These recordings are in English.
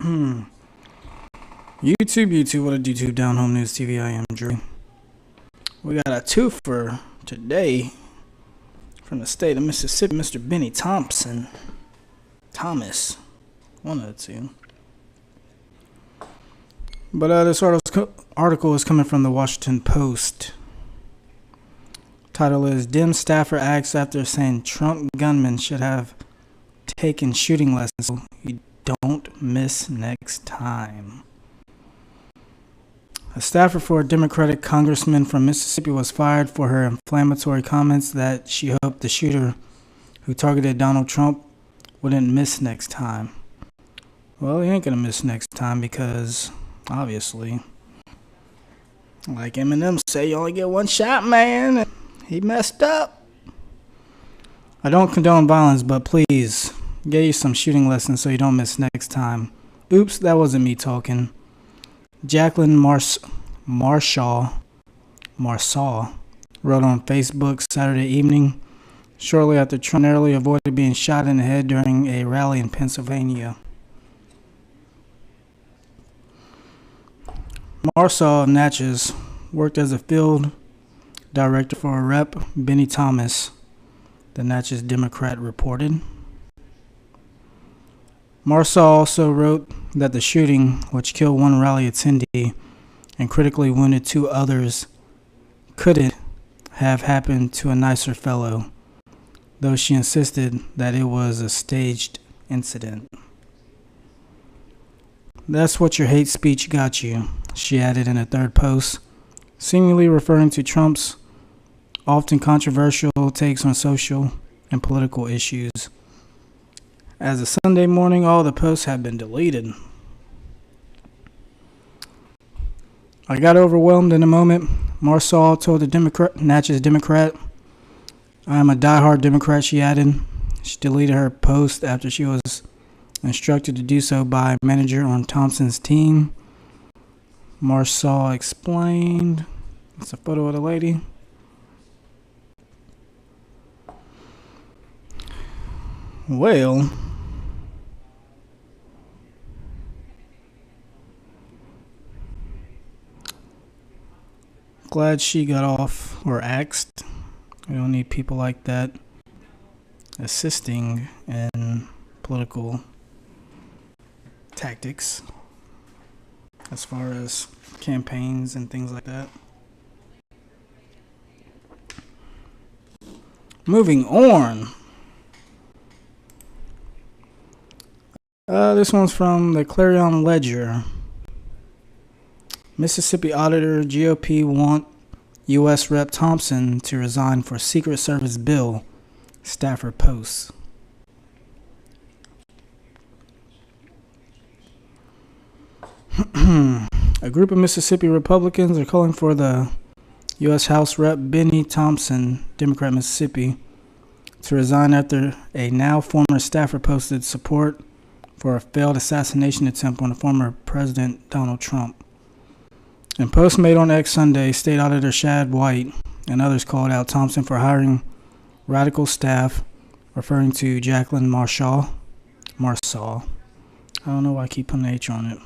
YouTube, what a YouTube Down Home News TV. I am Drew. We got a twofer today from the state of Mississippi, Mr. Benie Thompson. Thomas, one of the two. But this article is coming from the Washington Post. Title is Dem Staffer Acts After Saying Trump Gunmen Should Have Taken Shooting Lessons So You Don't Miss Next Time. A staffer for a Democratic congressman from Mississippi was fired for her inflammatory comments that she hoped the shooter who targeted Donald Trump wouldn't miss next time. Well, he ain't gonna miss next time because, obviously, like Eminem say, you only get one shot, man. He messed up. I don't condone violence, but please, get you some shooting lessons so you don't miss next time. Oops, that wasn't me talking. Jacqueline Marshall wrote on Facebook Saturday evening, shortly after Trump narrowly avoided being shot in the head during a rally in Pennsylvania. Marshall of Natchez worked as a field director for Rep. Benie Thompson, the Natchez Democrat reported. Marshall also wrote that the shooting, which killed one rally attendee and critically wounded two others, couldn't have happened to a nicer fellow, though she insisted that it was a staged incident. That's what your hate speech got you, she added in a third post, seemingly referring to Trump's often controversial takes on social and political issues. As of Sunday morning, all the posts have been deleted. I got overwhelmed in a moment, Marshall told the Natchez Democrat. I am a diehard Democrat, she added. She deleted her post after she was instructed to do so by a manager on Thompson's team. Marshall explained. It's a photo of the lady. Well, glad she got off or axed. We don't need people like that assisting in political tactics as far as campaigns and things like that. Moving on. This one's from the Clarion Ledger. Mississippi auditor GOP want U.S. Rep. Thompson to resign for Secret Service bill, staffer posts. A group of Mississippi Republicans are calling for the U.S. House Rep. Benie Thompson, Democrat Mississippi, to resign after a now former staffer posted support for a failed assassination attempt on the former President Donald Trump. In post made on X Sunday, State Auditor Shad White and others called out Thompson for hiring radical staff, referring to Jacqueline Marshall. I don't know why I keep putting an H on it.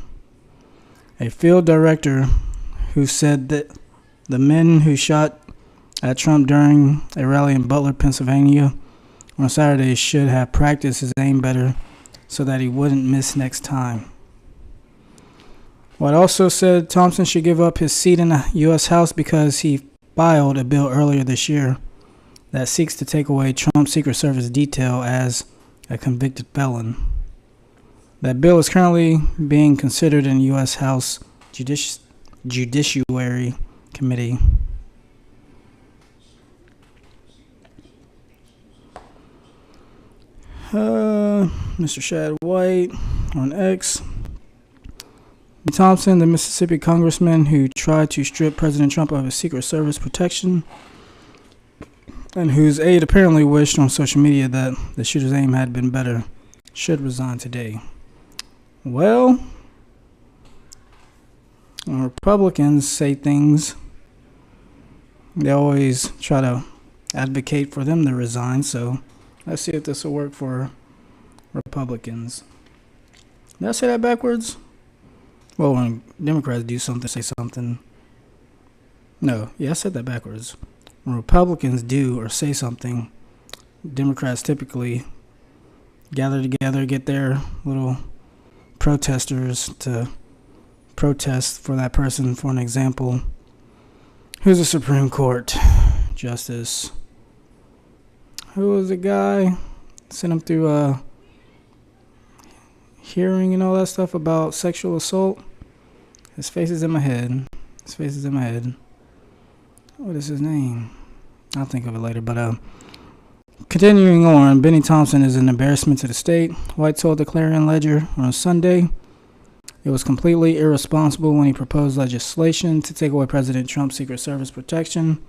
A field director who said that the men who shot at Trump during a rally in Butler, Pennsylvania on Saturday should have practiced his aim better so that he wouldn't miss next time. White also said Thompson should give up his seat in the U.S. House because he filed a bill earlier this year that seeks to take away Trump's Secret Service detail as a convicted felon. That bill is currently being considered in the U.S. House Judiciary Committee. Mr. Shad White on X. Thompson, the Mississippi congressman who tried to strip President Trump of his Secret Service protection and whose aide apparently wished on social media that the shooter's aim had been better, should resign today. Well, when Republicans say things, they always try to advocate for them to resign, so let's see if this will work for Republicans. Did I say that backwards? Well, when Democrats do something, say something. No, yeah, I said that backwards. When Republicans do or say something, Democrats typically gather together, get their little protesters to protest for that person. For an example, who's the Supreme Court Justice? Who was the guy? Sent him through a hearing and all that stuff about sexual assault. His face is in my head. What is his name? I'll think of it later. But continuing on, Benie Thompson is an embarrassment to the state. White told the Clarion Ledger on Sunday it was completely irresponsible when he proposed legislation to take away President Trump's Secret Service protection.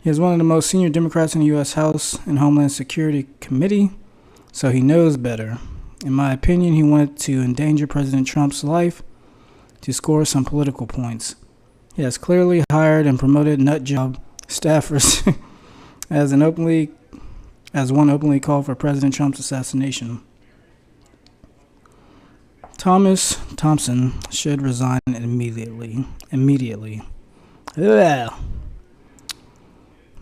He is one of the most senior Democrats in the U.S. House and Homeland Security Committee, so he knows better. In my opinion, he wanted to endanger President Trump's life to score some political points. He has clearly hired and promoted nutjob staffers as one openly called for President Trump's assassination. Thompson should resign immediately. Ugh.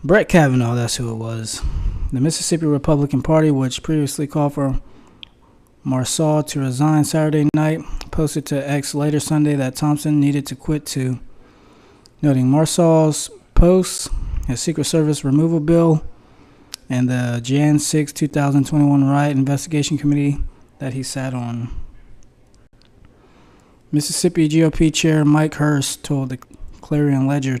Brett Kavanaugh, that's who it was. The Mississippi Republican Party, which previously called for Marsaw to resign Saturday night, posted to X later Sunday that Thompson needed to quit too, noting Marsaw's posts, his Secret Service removal bill, and the Jan 6, 2021 riot investigation committee that he sat on. Mississippi GOP Chair Mike Hurst told the Clarion Ledger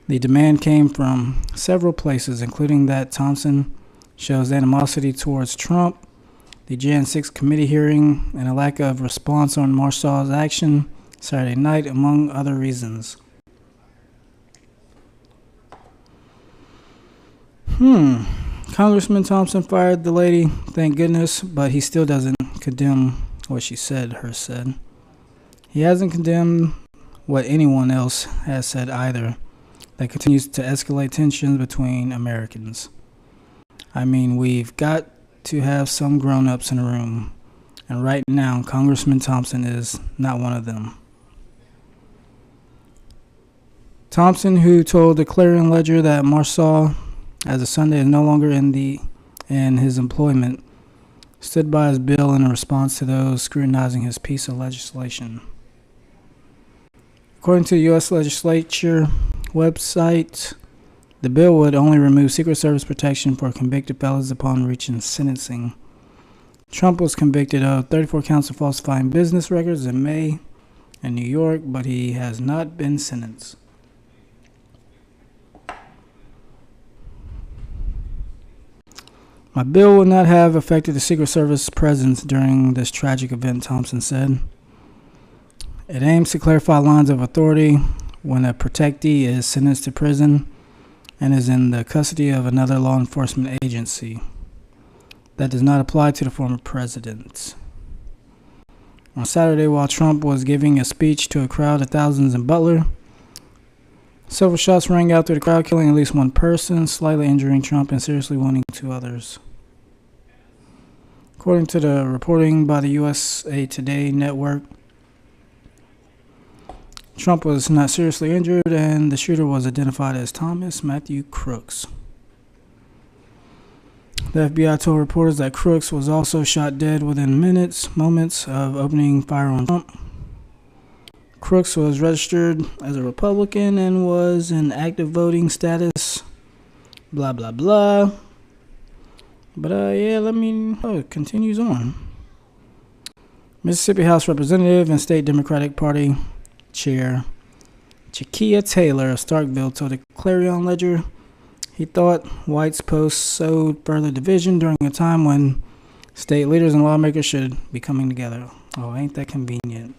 the demand came from several places, including that Thompson shows animosity towards Trump, the Jan 6 committee hearing, and a lack of response on Marsaw's action Saturday night, among other reasons. Congressman Thompson fired the lady, thank goodness, but he still doesn't condemn what she said, Hurst said. He hasn't condemned what anyone else has said either. That continues to escalate tensions between Americans. I mean, we've got to have some grown-ups in the room, and right now, Congressman Thompson is not one of them. Thompson, who told the Clarion Ledger that Marsaw, as of Sunday, is no longer in his employment, stood by his bill in response to those scrutinizing his piece of legislation. According to the U.S. Legislature website, the bill would only remove Secret Service protection for convicted felons upon reaching sentencing. Trump was convicted of 34 counts of falsifying business records in May in New York, but he has not been sentenced. My bill will not have affected the Secret Service presence during this tragic event, Thompson said. It aims to clarify lines of authority when a protectee is sentenced to prison and is in the custody of another law enforcement agency. That does not apply to the former president. On Saturday, while Trump was giving a speech to a crowd of thousands in Butler, several shots rang out through the crowd, killing at least one person, slightly injuring Trump and seriously wounding two others. According to the reporting by the USA Today network, Trump was not seriously injured, and the shooter was identified as Thomas Matthew Crooks. The FBI told reporters that Crooks was also shot dead within moments of opening fire on Trump. Crooks was registered as a Republican and was in active voting status. Blah, blah, blah. But, it continues on. Mississippi House Representative and State Democratic Party Chair Chakia Taylor of Starkville told the Clarion Ledger he thought White's post sowed further division during a time when state leaders and lawmakers should be coming together. Oh, ain't that convenient.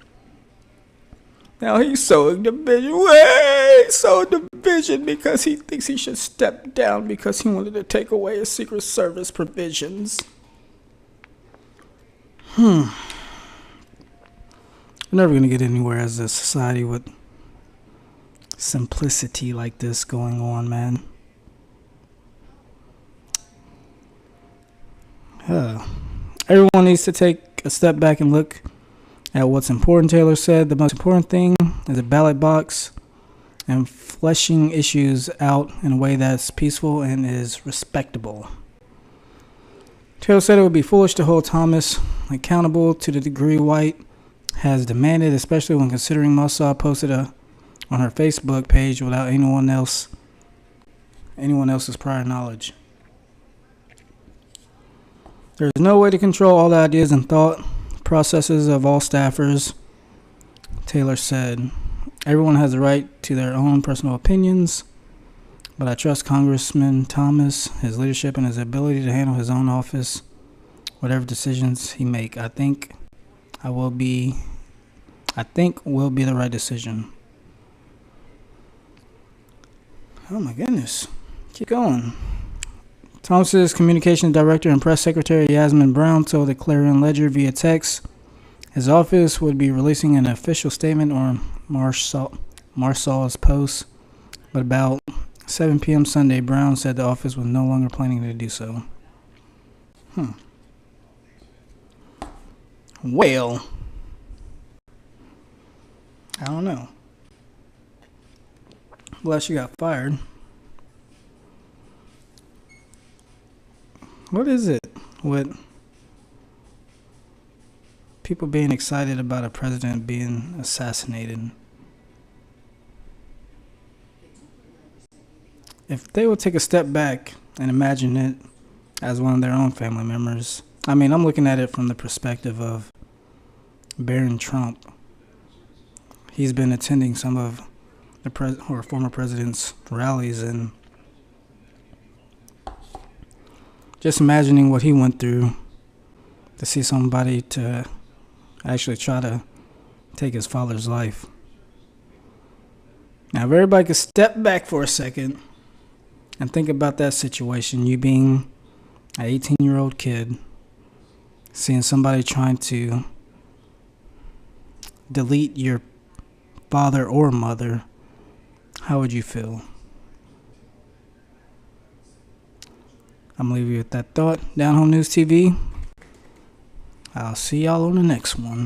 Now he's sowing division. He's sowing division because he thinks he should step down because he wanted to take away his Secret Service provisions. We're never going to get anywhere as a society with simplicity like this going on, man. Everyone needs to take take a step back and look at what's important, Taylor said. The most important thing is a ballot box and fleshing issues out in a way that's peaceful and is respectable. Taylor said it would be foolish to hold Thomas accountable to the degree White has demanded, especially when considering Mossad posted on her Facebook page without anyone else's prior knowledge. There is no way to control all the ideas and thought processes of all staffers, Taylor said. Everyone has a right to their own personal opinions, but I trust Congressman Thomas, his leadership, and his ability to handle his own office, whatever decisions he make. I think will be the right decision. Oh my goodness. Keep going. Thompson's communications director and press secretary Yasmin Brown told the Clarion Ledger via text his office would be releasing an official statement on Marsal's post, but about 7 p.m. Sunday, Brown said the office was no longer planning to do so. Well, I don't know. Bless you got fired. What is it with people being excited about a president being assassinated? If they would take a step back and imagine it as one of their own family members. I mean, I'm looking at it from the perspective of Barron Trump. He's been attending some of the former president's rallies, and just imagining what he went through to see somebody to actually try to take his father's life. Now, if everybody could step back for a second and think about that situation, you being an 18-year-old kid, seeing somebody trying to delete your father or mother, how would you feel? I'm going to leave you with that thought. Down Home News TV. I'll see y'all on the next one.